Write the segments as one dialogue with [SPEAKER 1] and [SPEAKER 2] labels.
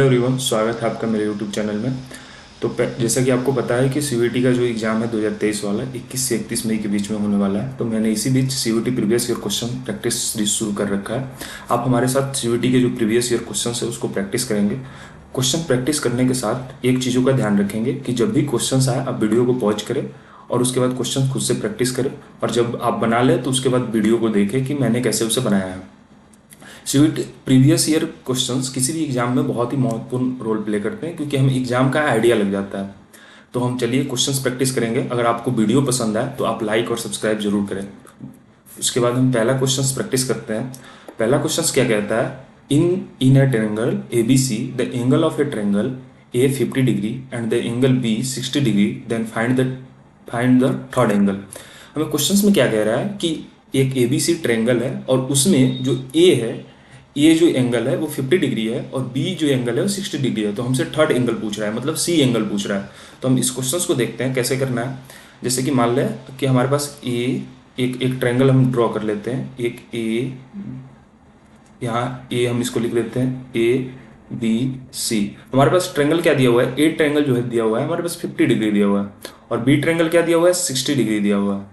[SPEAKER 1] Everyone, स्वागत है आपका मेरे यूट्यूब चैनल में। तो जैसा कि आपको पता है कि सीयूईटी का जो एग्ज़ाम है 2023 वाला 21 से 31 मई के बीच में होने वाला है। तो मैंने इसी बीच CUET previous year question practice series शुरू कर रखा है। आप हमारे साथ सीयूईटी के जो प्रीवियस ईयर क्वेश्चन है उसको प्रैक्टिस करेंगे। क्वेश्चन प्रैक्टिस करने के साथ एक चीज़ों का ध्यान रखेंगे कि जब भी क्वेश्चन आए आप वीडियो को पॉज करें और उसके बाद क्वेश्चन खुद से प्रैक्टिस करें, और जब आप बना लें तो उसके बाद वीडियो को देखें कि मैंने कैसे उसे बनाया है। सीयूईटी प्रीवियस ईयर क्वेश्चंस किसी भी एग्जाम में बहुत ही महत्वपूर्ण रोल प्ले करते हैं, क्योंकि हमें एग्जाम का आइडिया लग जाता है। तो हम चलिए क्वेश्चंस प्रैक्टिस करेंगे। अगर आपको वीडियो पसंद आए तो आप लाइक और सब्सक्राइब जरूर करें। उसके बाद हम पहला क्वेश्चंस प्रैक्टिस करते हैं। पहला क्वेश्चंस क्या कहता है, in a triangle A B C the angle of a triangle A 50 degree and the angle B 60 degree, then find the third angle. हमें क्वेश्चंस में क्या कह रहा है कि एक ए बी सी ट्रायंगल है और उसमें जो ए है, ये जो एंगल है वो 50 डिग्री है और बी जो एंगल है वो 60 डिग्री है। तो हमसे थर्ड एंगल पूछ रहा है, मतलब सी एंगल पूछ रहा है। तो हम इस क्वेश्चन को देखते हैं कैसे करना है। जैसे कि मान लें कि हमारे पास एक ट्रायंगल हम ड्रॉ कर लेते हैं। एक ए, यहाँ ए हम इसको लिख देते हैं ए बी सी। हमारे पास ट्रायंगल क्या दिया हुआ है, ए ट्रायंगल जो है दिया हुआ है हमारे पास 50 डिग्री दिया हुआ है, और बी ट्रायंगल क्या दिया हुआ है 60 डिग्री दिया हुआ है।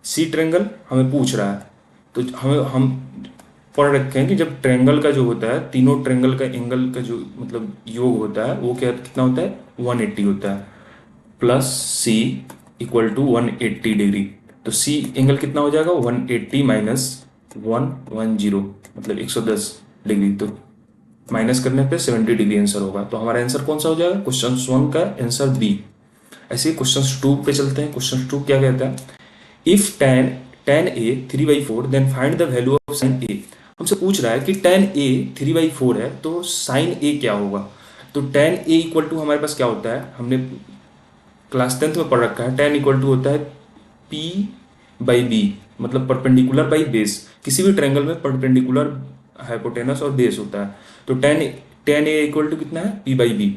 [SPEAKER 1] सी ट्रायंगल हमें पूछ रहा है। तो हम पढ़ रखे हैं कि जब ट्रायंगल का जो होता है, तीनों ट्रायंगल का एंगल का जो मतलब योग होता है वो क्या कितना होता है 180 होता है, प्लस सी इक्वल टू 180 डिग्री। तो सी एंगल कितना हो जाएगा 180 माइनस 110, मतलब 110 डिग्री। तो माइनस करने पे 70 डिग्री आंसर होगा। तो हमारा आंसर कौन सा हो जाएगा, क्वेश्चन 1 का आंसर बी। ऐसे ही क्वेश्चन 2 पे चलते हैं। क्वेश्चन 2 क्या कहता है, if tan a 3/4 then find the value of sin a। हमसे पूछ रहा है कि tan a 3/4 है तो sin a क्या होगा। तो tan a इक्वल टू हमारे पास क्या होता है, हमने क्लास 10th में पढ़ रखा है। tan इक्वल टू होता है p/b, मतलब परपेंडिकुलर बाई बेस। किसी भी ट्रायंगल में परपेंडिकुलर हाइपोटेनस और बेस होता है। तो tan a इक्वल टू कितना है p/b।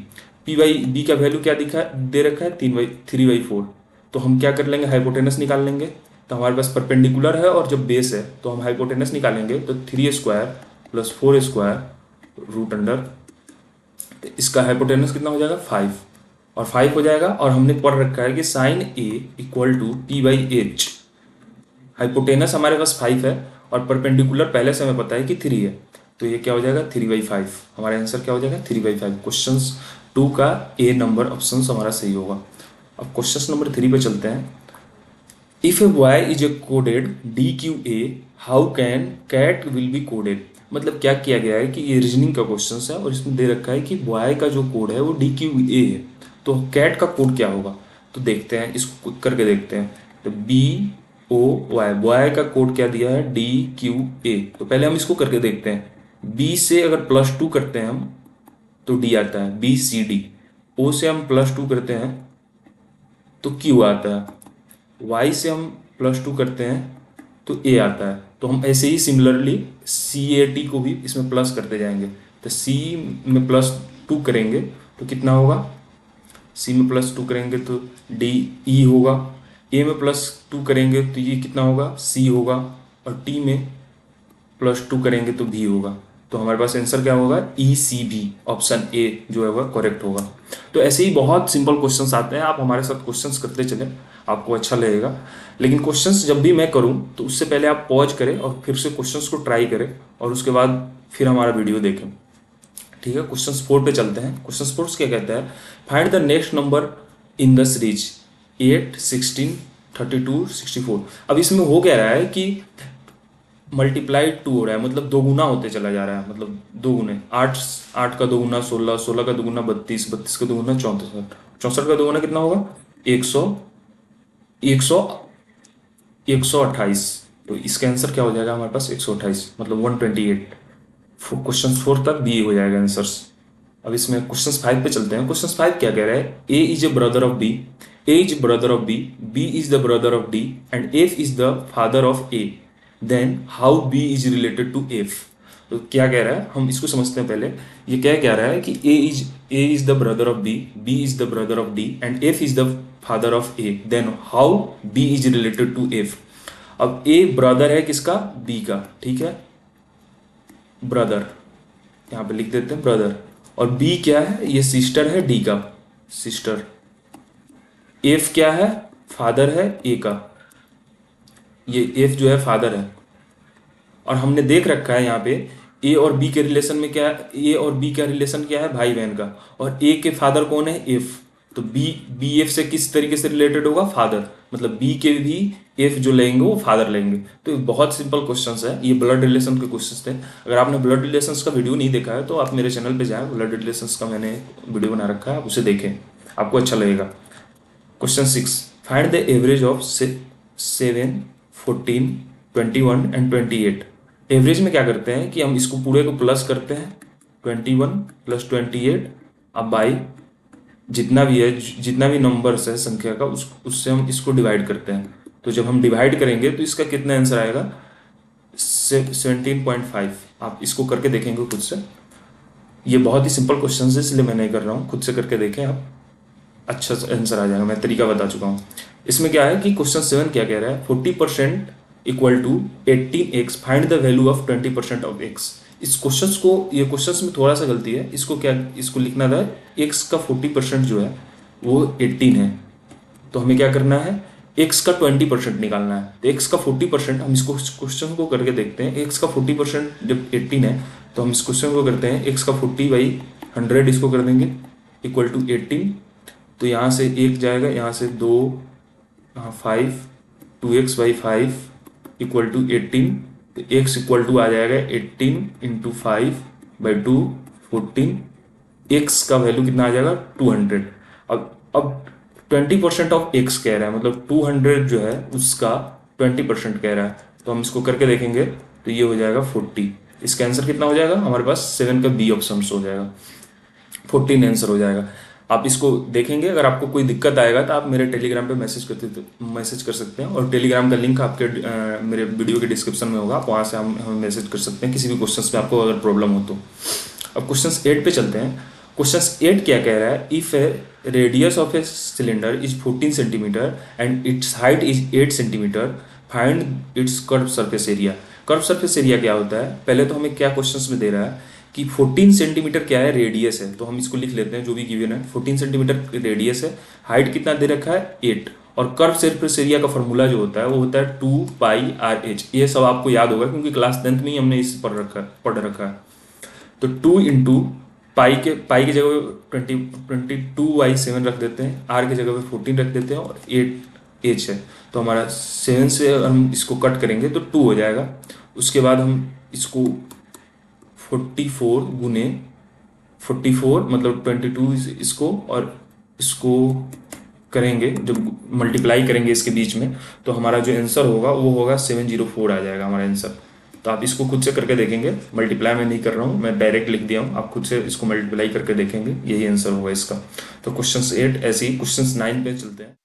[SPEAKER 1] p/b का वैल्यू क्या दिखा दे रखा है 3/4। तो हम क्या कर लेंगे, हाइपोटेनस निकाल लेंगे। तो हमारे पास परपेंडिकुलर है और जब बेस है तो हम हाइपोटेनस निकालेंगे। तो 3² प्लस 4² रूट अंडर, इसका हाइपोटेनस कितना हो जाएगा 5, और 5 हो जाएगा। और हमने पढ़ रखा है कि sine A equal to p/h। Hypotenuse हमारे पास 5 है और परपेंडिकुलर पहले से हमें पता है कि 3 है। तो ये क्या हो जाएगा 3/5। हमारा आंसर क्या हो जाएगा 3/5। क्वेश्चन 2 का ए नंबर ऑप्शन हमारा सही होगा। अब क्वेश्चन नंबर 3 पे चलते हैं। If a boy is a coded DQA, how can cat will be coded. मतलब क्या किया गया है कि ये रीजनिंग का क्वेश्चन है और इसमें दे रखा है कि बॉय का जो कोड है वो DQA है, तो कैट का कोड क्या होगा। तो देखते हैं, इसको करके देखते हैं। तो BOY, बॉय का कोड क्या दिया है DQA। तो पहले हम इसको करके देखते हैं। B से अगर +2 करते हैं हम तो D आता है, BCD। O से हम +2 करते हैं तो Q आता है, y से हम +2 करते हैं तो a आता है। तो हम ऐसे ही सिमिलरली CAT को भी इसमें प्लस करते जाएंगे। तो C में +2 करेंगे तो कितना होगा, C में +2 करेंगे तो DE होगा, A में +2 करेंगे तो ये कितना होगा C होगा, और T में +2 करेंगे तो B होगा। तो हमारे पास आंसर क्या होगा ECB, ऑप्शन ए जो है वह करेक्ट होगा। तो ऐसे ही बहुत सिंपल क्वेश्चंस आते हैं, आप हमारे साथ क्वेश्चंस करते चलें, आपको अच्छा लगेगा। लेकिन क्वेश्चंस जब भी मैं करूं तो उससे पहले आप पॉज करें और फिर से क्वेश्चंस को ट्राई करें, और उसके बाद फिर हमारा वीडियो देखें। ठीक है, क्वेश्चन 4 पे चलते हैं। क्वेश्चन 4 क्या कहता है, find the next number in the series 8, 16, 32, 64। अब इसमें हो क्या रहा है कि मल्टीप्लाइड 2 हो रहा है, मतलब दो गुना होते चला जा रहा है, मतलब दो गुने 8 का दो गुना 16, 16 का दो गुना 32, 32 का दो गुना 64, 64 का दो गुना कितना होगा 100, 100, 128। तो इसका आंसर क्या हो जाएगा हमारे पास 128, मतलब 128। क्वेश्चन 4 तक बी हो जाएगा आंसर्स। अब इसमें क्वेश्चन 5 पे चलते हैं। क्वेश्चन 5 क्या कह रहा है, A is a brother of B, A is brother of B, B is the brother of D and F is the father of A, then how B is related to F. तो क्या कह रहा है हम इसको समझते हैं पहले। ये क्या कह रहा है कि A is the brother of B is the brother of D and F is the father of A, then how B is related to F. अब ए ब्रदर है किसका, बी का, ठीक है, ब्रदर यहाँ पे लिख देते हैं ब्रदर। और बी क्या है, ये सिस्टर है डी का, सिस्टर। एफ क्या है, फादर है ए का, ये एफ जो है फादर है। और हमने देख रखा है यहाँ पे ए और बी के रिलेशन में क्या है, ए और बी का रिलेशन क्या है, भाई बहन का। और ए के फादर कौन है, एफ। तो बी बी एफ से किस तरीके से रिलेटेड होगा, फादर। मतलब बी के भी एफ जो लेंगे वो फादर लेंगे। तो ये बहुत सिंपल क्वेश्चंस है, ये ब्लड रिलेशन के क्वेश्चंस थे। अगर आपने ब्लड रिलेशंस का वीडियो नहीं देखा है तो आप मेरे चैनल पे जाएं, ब्लड रिलेशंस का मैंने वीडियो बना रखा है, आप उसे देखें, आपको अच्छा लगेगा। Question 6, find the average of 7, 14, 21 and 28। Average में क्या करते हैं कि हम इसको पूरे को प्लस करते हैं, 21 प्लस 28 अब बाई जितना भी है, जितना भी नंबर्स है संख्या का, उससे हम इसको डिवाइड करते हैं। तो जब हम डिवाइड करेंगे तो इसका कितना आंसर आएगा, 17.5। आप इसको करके देखेंगे खुद से, ये बहुत ही सिंपल क्वेश्चन है इसलिए मैं नहीं कर रहा हूँ, खुद से करके देखें आप, अच्छा आंसर आ जाएगा। मैं तरीका बता चुका हूँ। इसमें क्या है कि क्वेश्चन 7 क्या कह रहा है, 40% equal to 18x, find the value of 20% of x। इस क्वेश्चन को, ये क्वेश्चन में थोड़ा सा गलती है, इसको क्या, इसको लिखना था x का 40% जो है वो 18 है। तो हमें क्या करना है, x का 20% निकालना है। तो x का 40%, हम इसको क्वेश्चन को करके देखते हैं। x का 40% जब 18 है तो हम इस क्वेश्चन को करते हैं, x का 40/100 इसको कर देंगे इक्वल टू 18। तो यहाँ से 1 जाएगा, यहाँ से 2, यहाँ 5, 2x/5 इक्वल टू 18। तो x इक्वल टू आ जाएगा 18 इंटू 5/2 14। x का वैल्यू कितना आ जाएगा, 200। अब 20% ऑफ x कह रहा है, मतलब 200 जो है उसका 20% कह रहा है। तो हम इसको करके देखेंगे तो ये हो जाएगा 40। इसका आंसर कितना हो जाएगा, हमारे पास 7 का बी ऑप्शन हो जाएगा, 14 आंसर हो जाएगा। आप इसको देखेंगे, अगर आपको कोई दिक्कत आएगा तो आप मेरे टेलीग्राम पे मैसेज कर सकते हैं। और टेलीग्राम का लिंक आपके मेरे वीडियो के डिस्क्रिप्शन में होगा, आप वहाँ से हम हमें मैसेज कर सकते हैं किसी भी क्वेश्चन में आपको अगर प्रॉब्लम हो तो। अब क्वेश्चन 8 पे चलते हैं। क्वेश्चन 8 क्या कह रहा है, if A radius of a cylinder is 14 centimetre and it's height is 8 centimetre, find its curve surface area. Curve surface area क्या होता है, पहले तो हमें क्या क्वेश्चन में दे रहा है कि 14 सेंटीमीटर क्या है, रेडियस है। तो हम इसको लिख लेते हैं जो भी गिवन है, 14 सेंटीमीटर रेडियस है, हाइट कितना दे रखा है 8, और कर्व सरफेस एरिया का फॉर्मूला जो होता है वो होता है 2πRH। ये सब आपको याद होगा क्योंकि क्लास 10th में ही हमने इस पढ़ रखा है। तो 2 इंटू पाई के जगह 22/7 रख देते हैं, आर की जगह पे 14 रख देते हैं, और 8H है। तो हमारा 7 से हम इसको कट करेंगे तो 2 हो जाएगा। उसके बाद हम इसको 44 गुने 44 मतलब 22 इसको, और इसको करेंगे जब मल्टीप्लाई करेंगे इसके बीच में, तो हमारा जो आंसर होगा वो होगा 704 आ जाएगा हमारा आंसर। तो आप इसको खुद से करके देखेंगे, मल्टीप्लाई मैं नहीं कर रहा हूँ, मैं डायरेक्ट लिख दिया हूँ, आप खुद से इसको मल्टीप्लाई करके देखेंगे, यही आंसर होगा इसका। तो क्वेश्चन 8 ऐसे ही। क्वेश्चन 9 पे चलते हैं।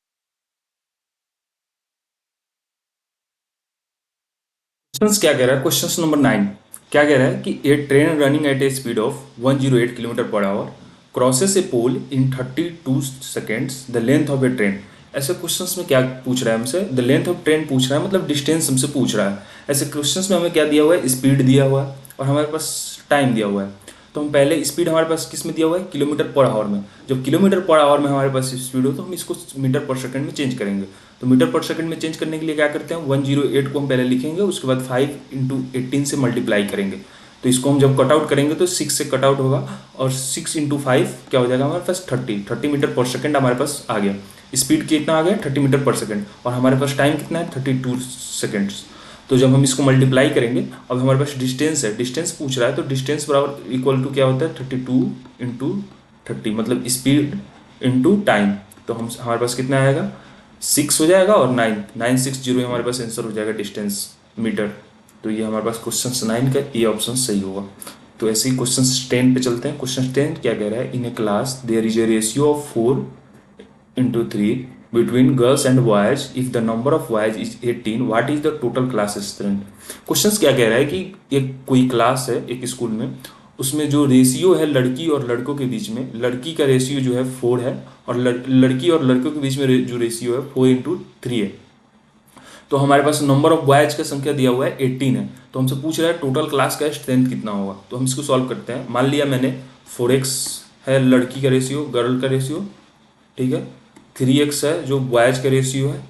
[SPEAKER 1] क्वेश्चन क्या कह रहा है, क्वेश्चन नंबर 9 क्या कह रहा है कि a train running at a speed of 108 kilometre per hour crosses a pole in 32 seconds, the length of a train. ऐसे क्वेश्चंस में क्या पूछ रहा है हमसे, द लेंथ ऑफ ट्रेन पूछ रहा है, मतलब डिस्टेंस हमसे पूछ रहा है। ऐसे क्वेश्चंस में हमें क्या दिया हुआ है, स्पीड दिया हुआ है और हमारे पास टाइम दिया हुआ है। तो हम पहले स्पीड हमारे पास किस में दिया हुआ है, किलोमीटर पर आवर में। जब किलोमीटर पर आवर में हमारे पास स्पीड हो तो हम इसको मीटर पर सेकंड में चेंज करेंगे। तो मीटर पर सेकंड में चेंज करने के लिए क्या करते हैं, 108 को हम पहले लिखेंगे, उसके बाद 5 इंटू 18 से मल्टीप्लाई करेंगे। तो इसको हम जब कट आउट करेंगे तो 6 से कट आउट होगा, और 6 इंटू 5 क्या हो जाएगा हमारे पास 30 मीटर पर सेकंड हमारे पास आ गया। स्पीड कितना आ गया 30 मीटर पर सेकंड, और हमारे पास टाइम कितना है 32 सेकेंड्स। तो जब हम इसको मल्टीप्लाई करेंगे, अब हमारे पास डिस्टेंस है, डिस्टेंस पूछ रहा है, तो डिस्टेंस बराबर इक्वल टू क्या होता है 32 इंटू 30, मतलब स्पीड इंटू टाइम। तो हम हमारे पास कितना आएगा 6 हो जाएगा, और 960 हमारे पास आंसर हो जाएगा डिस्टेंस मीटर। तो ये हमारे पास क्वेश्चन 9 का ए ऑप्शन सही होगा। तो ऐसे ही क्वेश्चन 10 पे चलते हैं। क्वेश्चन 10 क्या कह रहा है, in a class there is a ratio of 4:3 between girls and boys. If the number of boys is 18, what is the total class strength? Question क्या कह रहा है कि एक कोई क्लास है एक स्कूल में, उसमें जो रेशियो है लड़की और लड़कों के बीच में, लड़की का रेशियो जो है 4 है, और लड़की और लड़कों के बीच में जो रेशियो है 4:3 है। तो हमारे पास नंबर ऑफ बॉयज का संख्या दिया हुआ है 18 है। तो हमसे पूछ रहा है टोटल क्लास का स्ट्रेंथ कितना होगा। तो हम इसको सॉल्व करते हैं। मान लिया मैंने 4x है लड़की का रेशियो, गर्ल का रेशियो, ठीक है। 3x है जो बॉयज का रेशियो है,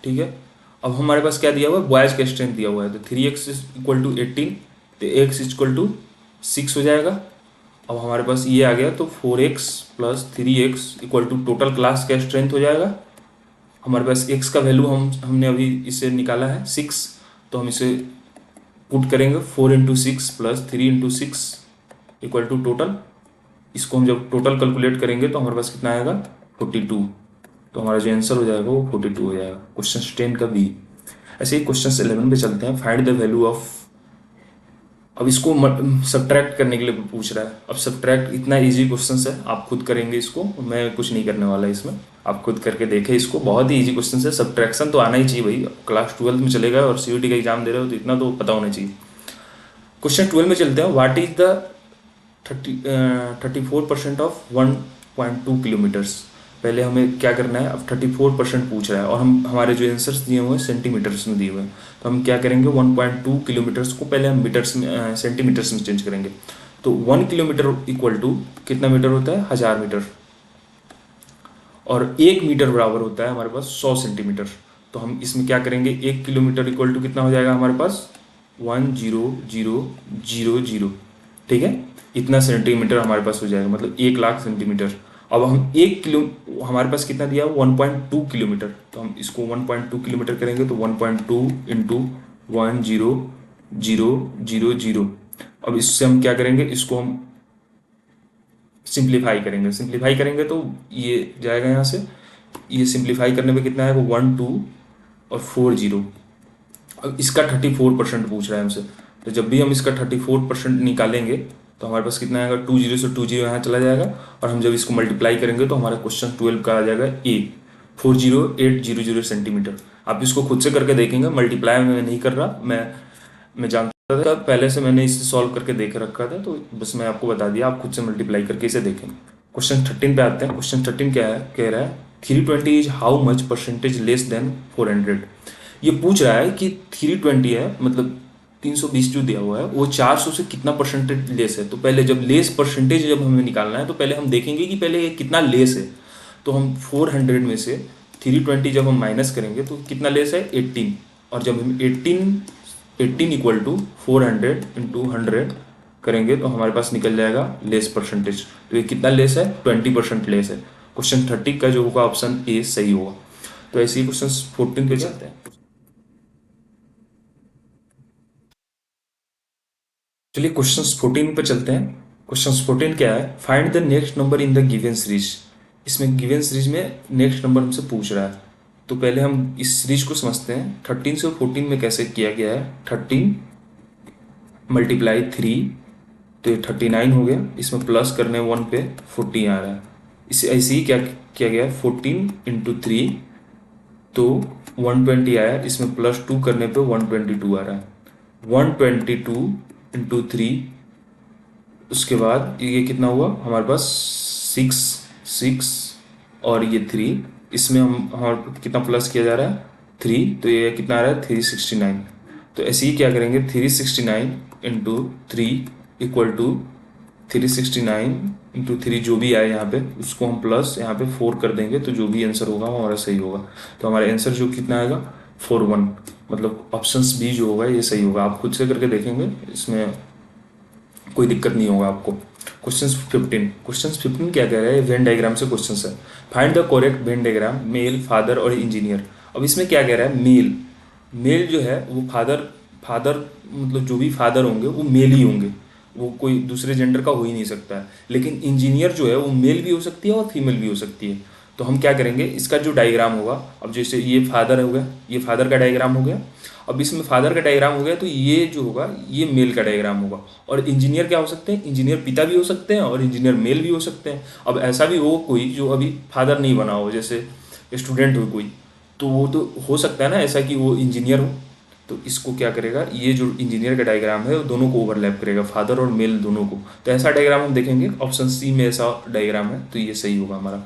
[SPEAKER 1] ठीक है। अब हमारे पास क्या दिया हुआ है, बॉयज का स्ट्रेंथ दिया हुआ है, तो 3x इज इक्वल टू 18, तो x इज इक्वल टू 6 हो जाएगा। अब हमारे पास ये आ गया, तो 4x plus 3x equal to total class का स्ट्रेंथ हो जाएगा। हमारे पास x का वैल्यू हमने अभी इसे निकाला है 6, तो हम इसे पुट करेंगे 4 into six plus 3 into six equal to total. इसको हम जब टोटल कैलकुलेट करेंगे तो हमारे पास कितना आएगा 42, तो हमारा जो आंसर हो जाएगा वो 42 हो जाएगा, क्वेश्चन 10 का बी। ऐसे ही क्वेश्चन 11 पे चलते हैं, फाइंड द वैल्यू ऑफ। अब इसको सब्ट्रैक्ट करने के लिए पूछ रहा है। अब सब्ट्रैक्ट इतना इजी क्वेश्चन है, आप खुद करेंगे इसको, मैं कुछ नहीं करने वाला इसमें, आप खुद करके देखें इसको, बहुत ही इजी क्वेश्चन है। सब्ट्रैक्शन तो आना ही चाहिए भाई, क्लास 12 में चलेगा और सीयूटी का एग्जाम दे रहे हो तो इतना तो पता होना चाहिए। क्वेश्चन 12 में चलते हैं, what is the 34% of 1.2 kilometres. पहले हमें क्या करना है, अब 34% पूछ रहा है और हमारे जो आंसर्स दिए हुए हैं सेंटीमीटर्स में दिए हुए हैं, तो हम क्या करेंगे 1.2 किलोमीटर्स को पहले हम मीटर्स में सेंटीमीटर्स में चेंज करेंगे। तो 1 किलोमीटर इक्वल टू कितना मीटर होता है, 1000 मीटर, और 1 मीटर बराबर होता है हमारे पास 100 सेंटीमीटर। तो हम इसमें क्या करेंगे, 1 किलोमीटर इक्वल टू कितना हो जाएगा हमारे पास 10000, ठीक है। इतना सेंटीमीटर हमारे पास हो जाएगा, मतलब 1 लाख सेंटीमीटर। अब हम 1 किलो, हमारे पास कितना दिया 1.2 किलोमीटर, तो हम इसको 1.2 किलोमीटर करेंगे तो 1.2 इंटू 10000। अब इससे हम क्या करेंगे, इसको हम सिंप्लीफाई करेंगे तो ये जाएगा यहाँ से, ये सिंप्लीफाई करने पे कितना आएगा 1 2 और 4 0। अब इसका 34% पूछ रहा है हमसे, तो जब भी हम इसका 34% निकालेंगे तो हमारे पास कितना आएगा 20 से 20 यहाँ चला जाएगा, और हम जब इसको मल्टीप्लाई करेंगे तो हमारा क्वेश्चन 12 का आ जाएगा ए 40800 सेंटीमीटर। आप इसको खुद से करके देखेंगे, मल्टीप्लाई मैं नहीं कर रहा, मैं जानता था पहले से, मैंने इसे सॉल्व करके देख रखा था, तो बस मैं आपको बता दिया, आप खुद से मल्टीप्लाई करके इसे देखेंगे। क्वेश्चन 13 पे आते हैं। क्वेश्चन 13 क्या है, कह रहा है 320 is how much percentage less than 400। ये पूछ रहा है कि 320 है, मतलब 320 जो दिया हुआ है वो 400 से कितना परसेंटेज लेस है। तो पहले जब लेस परसेंटेज जब हमें निकालना है तो पहले हम देखेंगे कि पहले ये कितना लेस है। तो हम 400 में से 320 जब हम माइनस करेंगे तो कितना लेस है 18, और जब हम 18 इक्वल टू 400 इंटू 100 करेंगे तो हमारे पास निकल जाएगा लेस परसेंटेज। तो ये कितना लेस है 20% लेस है। क्वेश्चन 30 का जो होगा ऑप्शन ए सही होगा। तो ऐसे ही क्वेश्चन 14 पे चलते हैं। चलिए क्वेश्चन 14 पे चलते हैं। क्वेश्चन 14 क्या है, find the next number in the given series. इसमें गिवन सीरीज में नेक्स्ट नंबर हमसे पूछ रहा है, तो पहले हम इस सीरीज को समझते हैं। 13 से 14 में कैसे किया गया है, 13 मल्टीप्लाई 3, तो ये 39 हो गया, इसमें प्लस करने 1 पे 40 आ रहा है। इसे ऐसे ही क्या किया गया 14 इंटू 3, तो 120 आया, इसमें प्लस 2 करने पे 122 आ रहा है। 122 इंटू 3, उसके बाद ये कितना हुआ हमारे पास 6 और ये 3, इसमें हम हमारे कितना प्लस किया जा रहा है 3, तो ये कितना आ रहा है 369। तो ऐसे ही क्या करेंगे 369 इंटू 3 इक्वल टू 369 इंटू 3, जो भी आए यहाँ पे उसको हम प्लस यहाँ पे 4 कर देंगे, तो जो भी आंसर होगा वो हमारा सही होगा। तो हमारा आंसर जो कितना आएगा 41, मतलब ऑप्शन बी जो होगा ये सही होगा। आप खुद से करके देखेंगे, इसमें कोई दिक्कत नहीं होगा आपको। क्वेश्चन 15 क्या कह रहा है, वेन डायग्राम से क्वेश्चन है। Find the correct Venn diagram, male, father और इंजीनियर। अब इसमें क्या कह रहा है, मेल जो है वो फादर मतलब जो भी फादर होंगे वो मेल ही होंगे, वो कोई दूसरे जेंडर का हो ही नहीं सकता है। लेकिन इंजीनियर जो है वो मेल भी हो सकती है और फीमेल भी हो सकती है। तो हम क्या करेंगे, इसका जो डायग्राम होगा, अब जैसे ये फादर हो गया, ये फादर का डायग्राम हो गया, अब इसमें फादर का डायग्राम हो गया, तो ये जो होगा ये मेल का डायग्राम होगा। और इंजीनियर क्या हो सकते हैं, इंजीनियर पिता भी हो सकते हैं और इंजीनियर मेल भी हो सकते हैं। अब ऐसा भी हो कोई जो अभी फादर नहीं बना हो, जैसे स्टूडेंट हो कोई, तो वो तो हो सकता है ना ऐसा कि वो इंजीनियर हो। तो इसको क्या करेगा, ये जो इंजीनियर का डायग्राम है वो दोनों को ओवरलैप करेगा, फादर और मेल दोनों को। तो ऐसा डायग्राम हम देखेंगे, ऑप्शन सी में ऐसा डायग्राम है, तो ये सही होगा हमारा।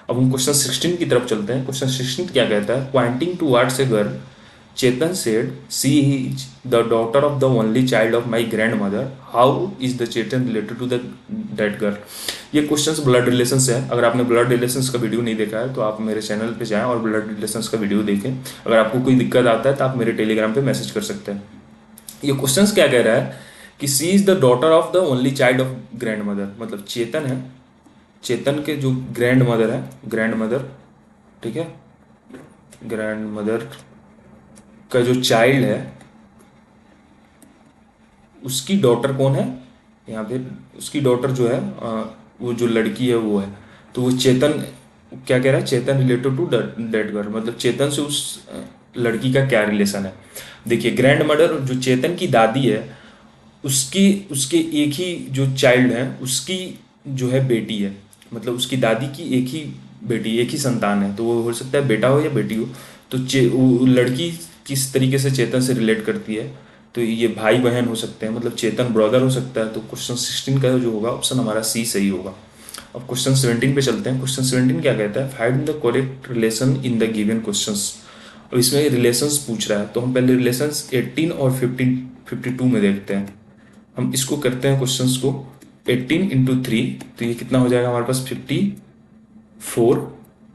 [SPEAKER 1] अब हम क्वेश्चन 16 की तरफ चलते हैं। क्वेश्चन 16 क्या कहता है, pointing towards a girl, Chetan said, "She is the daughter of the only child of my grandmother. How is the Chetan related to the that girl. ये क्वेश्चंस ब्लड रिलेशन से है। अगर आपने ब्लड रिलेशंस का video नहीं देखा है तो आप मेरे चैनल पे जाएं और ब्लड रिलेशंस का वीडियो देखें। अगर आपको कोई दिक्कत आता है तो आप मेरे टेलीग्राम पे मैसेज कर सकते हैं। ये क्वेश्चंस क्या कह रहा है कि C is the daughter of the only child of grandmother, मतलब चेतन है, चेतन के जो ग्रैंड मदर है, ग्रैंड मदर, ठीक है, ग्रैंड मदर का जो चाइल्ड है उसकी डॉटर कौन है, यहाँ पे उसकी डॉटर जो है वो जो लड़की है वो है। तो वो चेतन क्या कह रहा है, चेतन रिलेटेड टू डेड गर्ल, मतलब चेतन से उस लड़की का क्या रिलेशन है। देखिए ग्रैंड मदर जो चेतन की दादी है उसकी उसके एक ही जो चाइल्ड है उसकी जो है बेटी है, मतलब उसकी दादी की एक ही बेटी, एक ही संतान है, तो वो हो सकता है बेटा हो या बेटी हो। तो वो लड़की किस तरीके से चेतन से रिलेट करती है, तो ये भाई बहन हो सकते हैं, मतलब चेतन ब्रदर हो सकता है। तो क्वेश्चन 16 का जो होगा ऑप्शन हमारा सी सही होगा। अब क्वेश्चन 17 पे चलते हैं। क्वेश्चन 17 क्या कहता है, find the correct relation in the given questions. अब इसमें रिलेशंस पूछ रहा है तो हम पहले रिलेशंस 18 और 52 में देखते हैं। हम इसको करते हैं क्वेश्चंस को 18 इंटू 3, तो ये कितना हो जाएगा हमारे पास 54।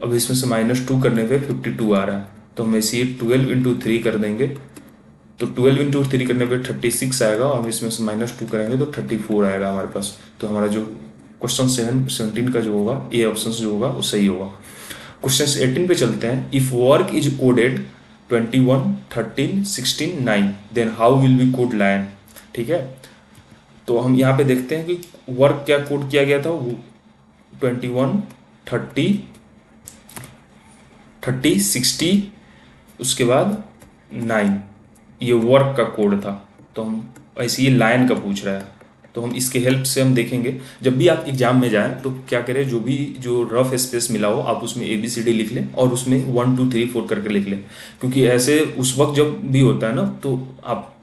[SPEAKER 1] अब इसमें से -2 करने पे 52 आ रहा है, तो हम इसे 12 इंटू 3 कर देंगे, तो 12 इंटू 3 करने पे 36 आएगा, और हम इसमें से -2 करेंगे तो 34 आएगा हमारे पास। तो हमारा जो क्वेश्चन 17 का जो होगा ए ऑप्शन जो होगा वो सही होगा। क्वेश्चन 18 पे चलते हैं। If work is coded 21, 13, 16, 9 then how will be code line. ठीक है, तो हम यहाँ पे देखते हैं कि वर्क क्या कोड किया गया था, 21, 30, 60, उसके बाद 9, ये वर्क का कोड था। तो हम ऐसे ये लाइन का पूछ रहा है, तो हम इसके हेल्प से हम देखेंगे। जब भी आप एग्जाम में जाएं तो क्या करें, जो भी जो रफ स्पेस मिला हो आप उसमें ABCD लिख लें और उसमें 1 2 3 4 करके लिख लें, क्योंकि ऐसे उस वक्त जब भी होता है ना तो आप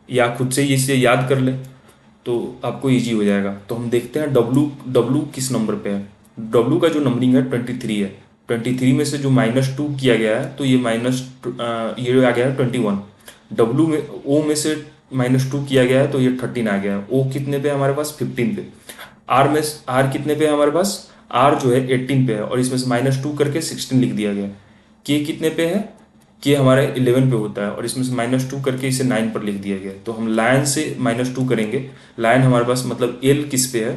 [SPEAKER 1] या खुद से इसे याद कर लें तो आपको ईजी हो जाएगा। तो हम देखते हैं डब्लू किस नंबर पे है। डब्लू का जो नंबरिंग है 23 है। 23 में से जो -2 किया गया है तो ये ये आ गया है 21। डब्लू में ओ में से -2 किया गया है तो ये 13 आ गया है। ओ कितने पे है हमारे पास 15 पे। आर कितने पे है हमारे पास, आर जो है 18 पे है और इसमें से -2 करके 16 लिख दिया गया। के कितने पे है, के हमारे 11 पे होता है और इसमें से -2 करके इसे 9 पर लिख दिया गया। तो हम लाइन से -2 करेंगे। लाइन हमारे पास मतलब एल किस पे है,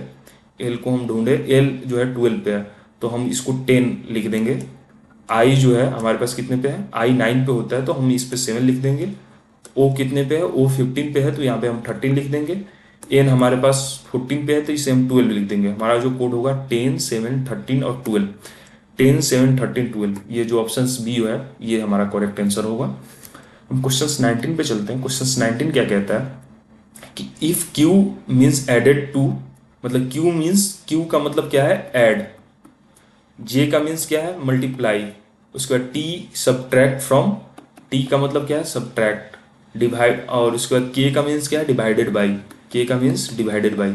[SPEAKER 1] एल को हम ढूंढे, एल जो है 12 पे है तो हम इसको 10 लिख देंगे। आई जो है हमारे पास कितने पे है, आई 9 पे होता है तो हम इस पे 7 लिख देंगे। ओ कितने पे है, ओ 15 पे है तो यहाँ पे हम 13 लिख देंगे। एन हमारे पास 14 पे है तो इसे हम 12 लिख देंगे। हमारा जो कोड होगा 10, 7, 13 और 12। 10, 7, 13, 12, ये जो ऑप्शन बी है ये हमारा करेक्ट आंसर होगा। हम क्वेश्चन 19 पे चलते हैं। क्वेश्चन 19 क्या कहता है कि if Q means added to, मतलब क्यू मीन्स, क्यू का मतलब क्या है ऐड, जे का मीन्स क्या है मल्टीप्लाई, उसके बाद टी सब्ट्रैक्ट फ्रॉम, टी का मतलब क्या है सब्ट्रैक्ट, डिवाइड, और उसके बाद के का मीन्स क्या है डिवाइडेड बाई, के का मीन्स डिवाइडेड बाई।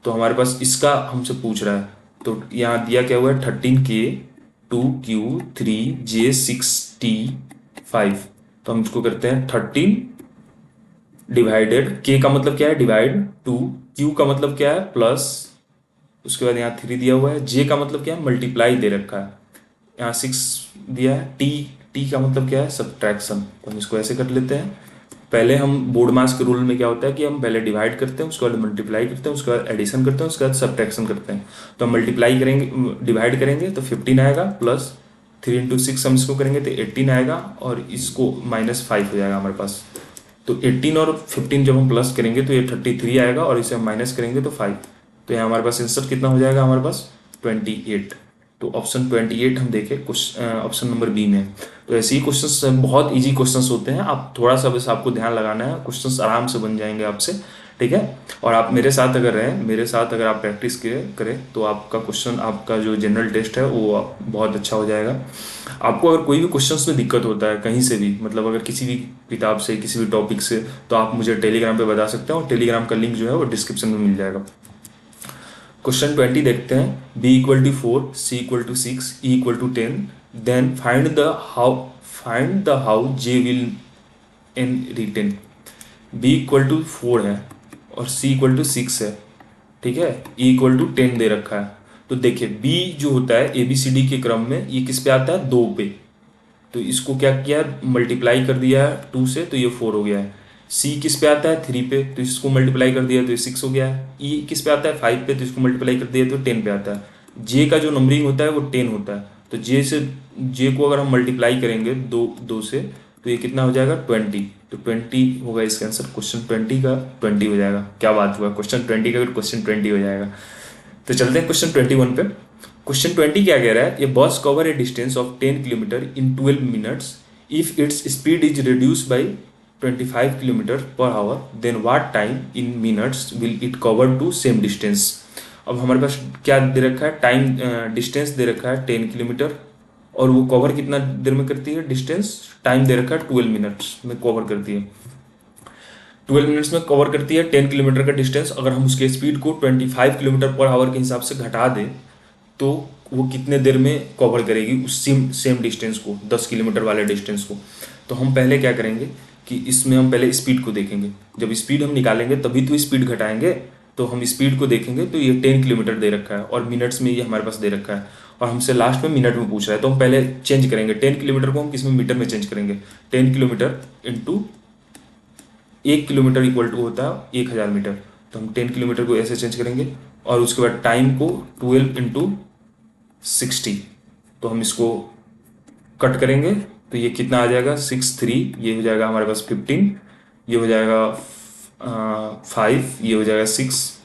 [SPEAKER 1] तो हमारे पास इसका हमसे पूछ रहा है, तो यहाँ दिया क्या हुआ है 13K 2Q 3J 6T 5। तो हम इसको करते हैं 13 डिवाइडेड, के का मतलब क्या है डिवाइड 2, क्यू का मतलब क्या है प्लस, उसके बाद यहाँ 3 दिया हुआ है, जे का मतलब क्या है मल्टीप्लाई दे रखा है, यहाँ 6 दिया है, टी का मतलब क्या है सब्ट्रैक्शन। तो हम इसको ऐसे कर लेते हैं। पहले हम बोर्ड मास के रूल में क्या होता है कि हम पहले डिवाइड करते हैं, उसके बाद मल्टीप्लाई करते हैं, उसके बाद एडिशन करते हैं, उसके बाद सब्ट्रैक्शन करते हैं। तो हम मल्टीप्लाई करेंगे, डिवाइड करेंगे तो 15 आएगा, प्लस 3 इंटू 6 हम इसको करेंगे तो 18 आएगा, और इसको -5 हो जाएगा हमारे पास। तो 18 और 15 जब हम प्लस करेंगे तो ये 33 आएगा, और इसे हम माइनस करेंगे तो 5। तो यहाँ हमारे पास आंसर कितना हो जाएगा हमारे पास 28। तो ऑप्शन 28 हम देखें ऑप्शन नंबर बी में। तो ऐसे ही क्वेश्चंस बहुत इजी क्वेश्चंस होते हैं, आप थोड़ा सा बस आपको ध्यान लगाना है, क्वेश्चंस आराम से बन जाएंगे आपसे, ठीक है। और आप मेरे साथ अगर रहें, मेरे साथ अगर आप प्रैक्टिस करें तो आपका क्वेश्चन, आपका जो जनरल टेस्ट है वो बहुत अच्छा हो जाएगा। आपको अगर कोई भी क्वेश्चंस में दिक्कत होता है कहीं से भी, मतलब अगर किसी भी किताब से, किसी भी टॉपिक से, तो आप मुझे टेलीग्राम पे बता सकते हैं, और टेलीग्राम का लिंक जो है वो डिस्क्रिप्शन में मिल जाएगा। क्वेश्चन 20 देखते हैं। b = 4, c = 6, e = 10, then find the how j will n written. b = 4 है और C इक्वल टू 6 है, ठीक है, E इक्वल टू 10 दे रखा है। तो देखिए B जो होता है ABCD के क्रम में ये किस पे आता है, 2 पे, तो इसको क्या किया, मल्टीप्लाई कर दिया 2 से, तो ये 4 हो गया है। C किस पे आता है, 3 पे, तो इसको मल्टीप्लाई कर दिया तो ये 6 हो गया है। E किस पे आता है, 5 पे, तो इसको मल्टीप्लाई कर दिया तो 10 पे आता है। J का जो नंबरिंग होता है वो 10 होता है, तो J को अगर हम मल्टीप्लाई करेंगे दो से, तो ये कितना हो जाएगा, 20, तो 20 होगा इसका आंसर। क्वेश्चन 20 का 20 हो जाएगा। क्या बात हुआ, क्वेश्चन 20 का क्वेश्चन 20 हो जाएगा। तो चलते हैं क्वेश्चन 21 पे। क्वेश्चन 20 क्या कह रहा है, a bus cover a distance of 10 kilometre in 12 minutes if its speed is reduce by 25 kilometre per hour, then what time in minutes will it cover to same distance. अब हमारे पास क्या दे रखा है, टाइम डिस्टेंस दे रखा है 10 kilometre, और वो cover कितना देर में करती है डिस्टेंस, टाइम दे रखा है 12 मिनट्स में कवर करती है। 12 मिनट्स में कवर करती है 10 किलोमीटर का डिस्टेंस। अगर हम उसके स्पीड को 25 किलोमीटर पर आवर के हिसाब से घटा दें तो वो कितने देर में कवर करेगी उस सेम डिस्टेंस को, 10 किलोमीटर वाले डिस्टेंस को। तो हम पहले क्या करेंगे कि इसमें हम पहले स्पीड को देखेंगे। जब स्पीड हम निकालेंगे तभी तो स्पीड घटाएंगे, तो हम स्पीड को देखेंगे तो ये 10 किलोमीटर दे रखा है और मिनट्स में ये हमारे पास दे रखा है, और हमसे लास्ट में मिनट में पूछ रहा है। तो हम पहले चेंज करेंगे 10 किलोमीटर को, हम किस में, मीटर में चेंज करेंगे। 10 kilometre into 1 kilometre equal to होता है 1000 मीटर, तो हम 10 किलोमीटर को ऐसे चेंज करेंगे। और उसके बाद टाइम को 12 इंटू 60, तो हम इसको कट करेंगे तो ये कितना आ जाएगा, 6 3, ये हो जाएगा हमारे पास 15, ये हो जाएगा 5, ये हो जाएगा 6,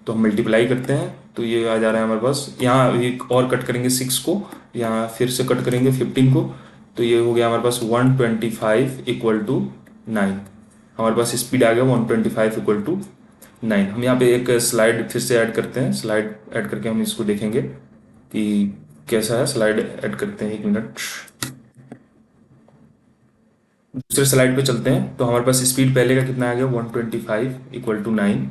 [SPEAKER 1] तो हम मल्टीप्लाई करते हैं तो ये आ जा रहा है हमारे पास। यहाँ एक और कट करेंगे 6 को, यहाँ फिर से कट करेंगे 15 को, तो ये हो गया हमारे पास 125 इक्वल टू 9। हमारे पास स्पीड आ गया 125 इक्वल टू 9। हम यहाँ पे एक स्लाइड फिर से ऐड करते हैं, स्लाइड ऐड करके हम इसको देखेंगे कि कैसा है। स्लाइड ऐड करते हैं, 1 मिनट, दूसरे स्लाइड पे चलते हैं। तो हमारे पास स्पीड पहले का कितना आ गया, 125 इक्वल टू 9।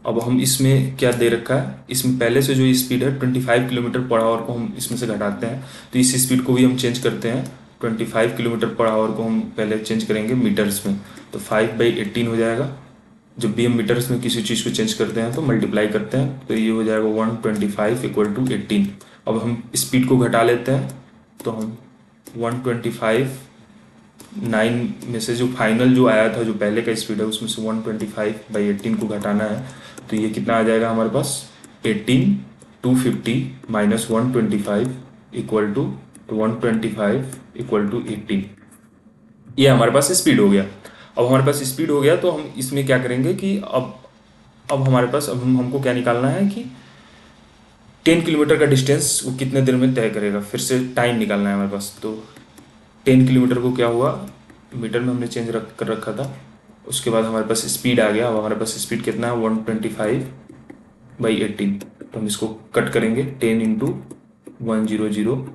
[SPEAKER 1] अब हम इसमें क्या दे रखा है, इसमें पहले से जो स्पीड है 25 किलोमीटर पर आवर को हम इसमें से घटाते हैं, तो इस स्पीड को भी हम चेंज करते हैं। 25 किलोमीटर पर आवर को हम पहले चेंज करेंगे मीटर्स में, तो 5/18 हो जाएगा। जब भी हम मीटर्स में किसी चीज़ को चेंज करते हैं तो मल्टीप्लाई करते हैं, तो ये हो जाएगा 125 इक्वल टू 18। अब हम स्पीड को घटा लेते हैं, तो हम 125 9 में से जो फाइनल जो आया था, जो पहले का स्पीड है, उसमें से 125/18 को घटाना है, तो ये कितना आ जाएगा हमारे पास, 18 250 minus 125 equal to 125 equal to 18। ये हमारे पास स्पीड हो गया। अब हमारे पास स्पीड हो गया तो हम इसमें क्या करेंगे कि अब हमारे पास हमको क्या निकालना है कि 10 किलोमीटर का डिस्टेंस वो कितने देर में तय करेगा, फिर से टाइम निकालना है हमारे पास। तो 10 किलोमीटर को क्या हुआ, मीटर में हमने चेंज कर रखा था, उसके बाद हमारे पास स्पीड आ गया। अब हमारे पास स्पीड कितना है, 125/18, तो हम इसको कट करेंगे, 10 इंटू 100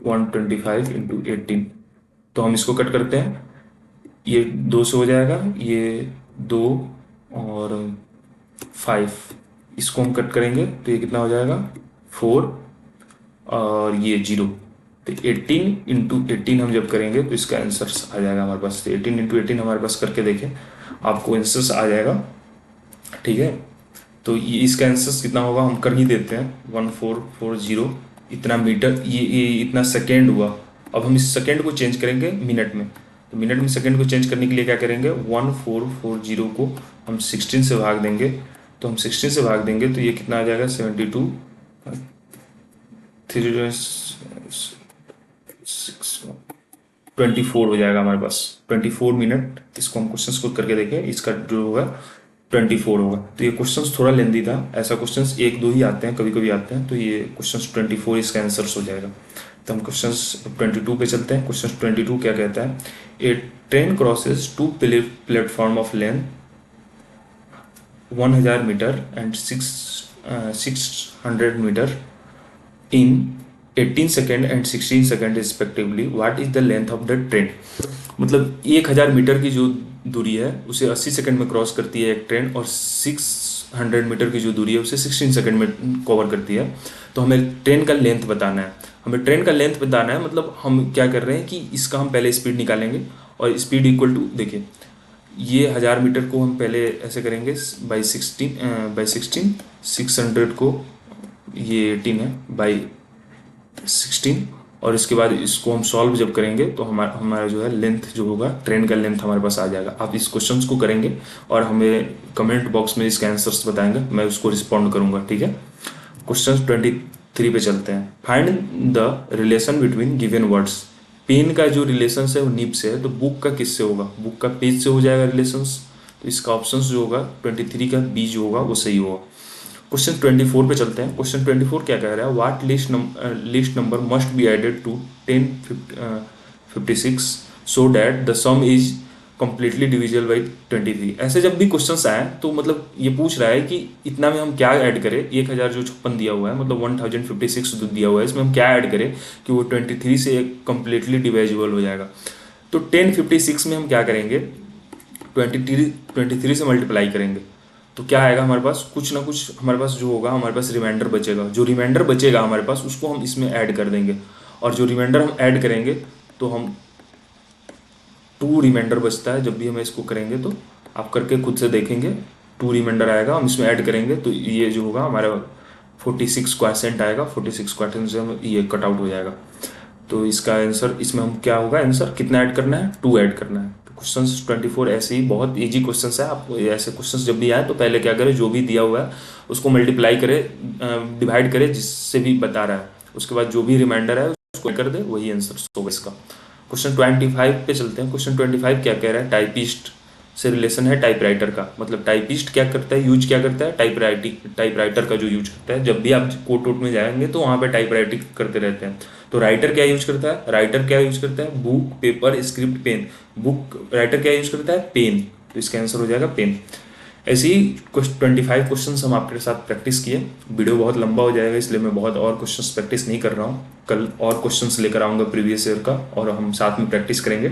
[SPEAKER 1] 125 इंटू 18, तो हम इसको कट करते हैं, ये 2 से हो जाएगा, ये 2 और 5, इसको हम कट करेंगे तो ये कितना हो जाएगा, 4 और ये 0, तो 18 इंटू 18 हम जब करेंगे तो इसका आंसर आ जाएगा हमारे पास। तो 18 इंटू 18 हमारे पास करके देखें, आपको आंसर आ जाएगा, ठीक है। तो ये इसका आंसर कितना होगा, हम कर ही देते हैं, 1440 इतना मीटर, ये इतना सेकेंड हुआ। अब हम इस सेकेंड को चेंज करेंगे मिनट में, तो मिनट में सेकेंड को चेंज करने के लिए क्या करेंगे, 1440 को हम 16 से भाग देंगे, तो हम 16 से भाग देंगे तो ये कितना आ जाएगा, 72 24 हो जाएगा हमारे पास, 24 मिनट। इसको हम क्वेश्चंस को करके देखें, इसका जो होगा 24 होगा। तो ये क्वेश्चंस थोड़ा लेंदी था, ऐसा क्वेश्चंस 1-2 ही आते हैं, कभी कभी आते हैं, तो ये क्वेश्चंस 24 इसका आंसर हो जाएगा। तो हम क्वेश्चंस 22 पे चलते हैं। क्वेश्चन 22 क्या कहता है, a train crosses 2 platform of length 1000 metre and 600 metre in 18 second and 16 second respectively, what is the length of the train. मतलब 1000 मीटर की जो दूरी है उसे 80 सेकेंड में क्रॉस करती है एक ट्रेन, और 600 मीटर की जो दूरी है उसे 16 सेकेंड में कवर करती है। तो हमें ट्रेन का लेंथ बताना है, हमें ट्रेन का लेंथ बताना है। मतलब हम क्या कर रहे हैं कि इसका हम पहले स्पीड निकालेंगे, और स्पीड इक्वल टू, देखिए ये 1000 मीटर को हम पहले ऐसे करेंगे बाई 16 600 को, ये 18 है, बाई 16, और इसके बाद इसको हम सॉल्व जब करेंगे तो हमारा हमारा जो है लेंथ जो होगा, ट्रेन का लेंथ हमारे पास आ जाएगा। आप इस क्वेश्चंस को करेंगे और हमें कमेंट बॉक्स में इसके आंसर्स बताएंगे, मैं उसको रिस्पॉन्ड करूंगा, ठीक है। क्वेश्चन 23 पे चलते हैं। Find the relation between given words. Pen का जो रिलेशन है वो नीब से है, तो बुक का किससे होगा? बुक का पेज से हो जाएगा रिलेशंस। तो इसका ऑप्शन जो होगा 23 का बी जो होगा वो सही होगा। क्वेश्चन 24 पे चलते हैं। क्वेश्चन 24 क्या कह रहा है? What list number must be added to 1056 so that the sum is completely divisible by 23। ऐसे जब भी क्वेश्चंस आए तो मतलब ये पूछ रहा है कि इतना में हम क्या ऐड करें, 1056 दिया हुआ है, मतलब 1056 जो दिया हुआ है, इसमें हम क्या ऐड करें कि वो 23 से कंप्लीटली डिविजिबल हो जाएगा। तो 1056 में हम क्या करेंगे, 23 से मल्टीप्लाई करेंगे तो क्या आएगा हमारे पास, कुछ ना कुछ हमारे पास जो होगा, हमारे पास रिमाइंडर बचेगा। जो रिमाइंडर बचेगा हमारे पास उसको हम इसमें ऐड कर देंगे, और जो रिमाइंडर हम ऐड करेंगे तो हम 2 रिमाइंडर बचता है। जब भी हम इसको करेंगे तो आप करके खुद से देखेंगे, 2 रिमाइंडर आएगा, हम इसमें ऐड करेंगे तो ये जो होगा हमारा 46 क्वासेंट आएगा। 46 क्वासेंट से हम ये कट आउट हो जाएगा। तो इसका आंसर, इसमें हम क्या होगा आंसर, कितना ऐड करना है, 2 ऐड करना है। तो क्वेश्चन 24 ऐसे ही बहुत इजी क्वेश्चन है। आपको ऐसे क्वेश्चन जब भी आए तो पहले क्या करें, जो भी दिया हुआ है उसको मल्टीप्लाई करें, डिवाइड करें जिससे भी बता रहा है, उसके बाद जो भी रिमाइंडर है उसको कर दे, वही आंसर होगा इसका। क्वेश्चन 25 पे चलते हैं। क्वेश्चन 25 क्या कह रहा है? टाइपिस्ट से रिलेशन है टाइपराइटर का। मतलब टाइपिस्ट क्या करता है, यूज क्या करता है, टाइपराइटर का जो यूज करता है। जब भी आप कोर्ट वोट में जाएंगे तो वहाँ पे टाइपराइटिंग करते रहते हैं। तो राइटर क्या यूज करता है? राइटर क्या यूज करता है? Book, paper, script, pen. Book writer क्या यूज करता है? पेन। तो इसका आंसर हो जाएगा पेन। ऐसे ही 25 क्वेश्चन हम आपके साथ प्रैक्टिस किए। वीडियो बहुत लंबा हो जाएगा इसलिए मैं बहुत और क्वेश्चंस प्रैक्टिस नहीं कर रहा हूँ। कल और क्वेश्चंस लेकर आऊँगा प्रीवियस ईयर का, और हम साथ में प्रैक्टिस करेंगे।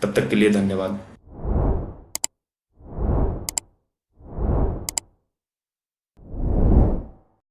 [SPEAKER 1] तब तक के लिए धन्यवाद।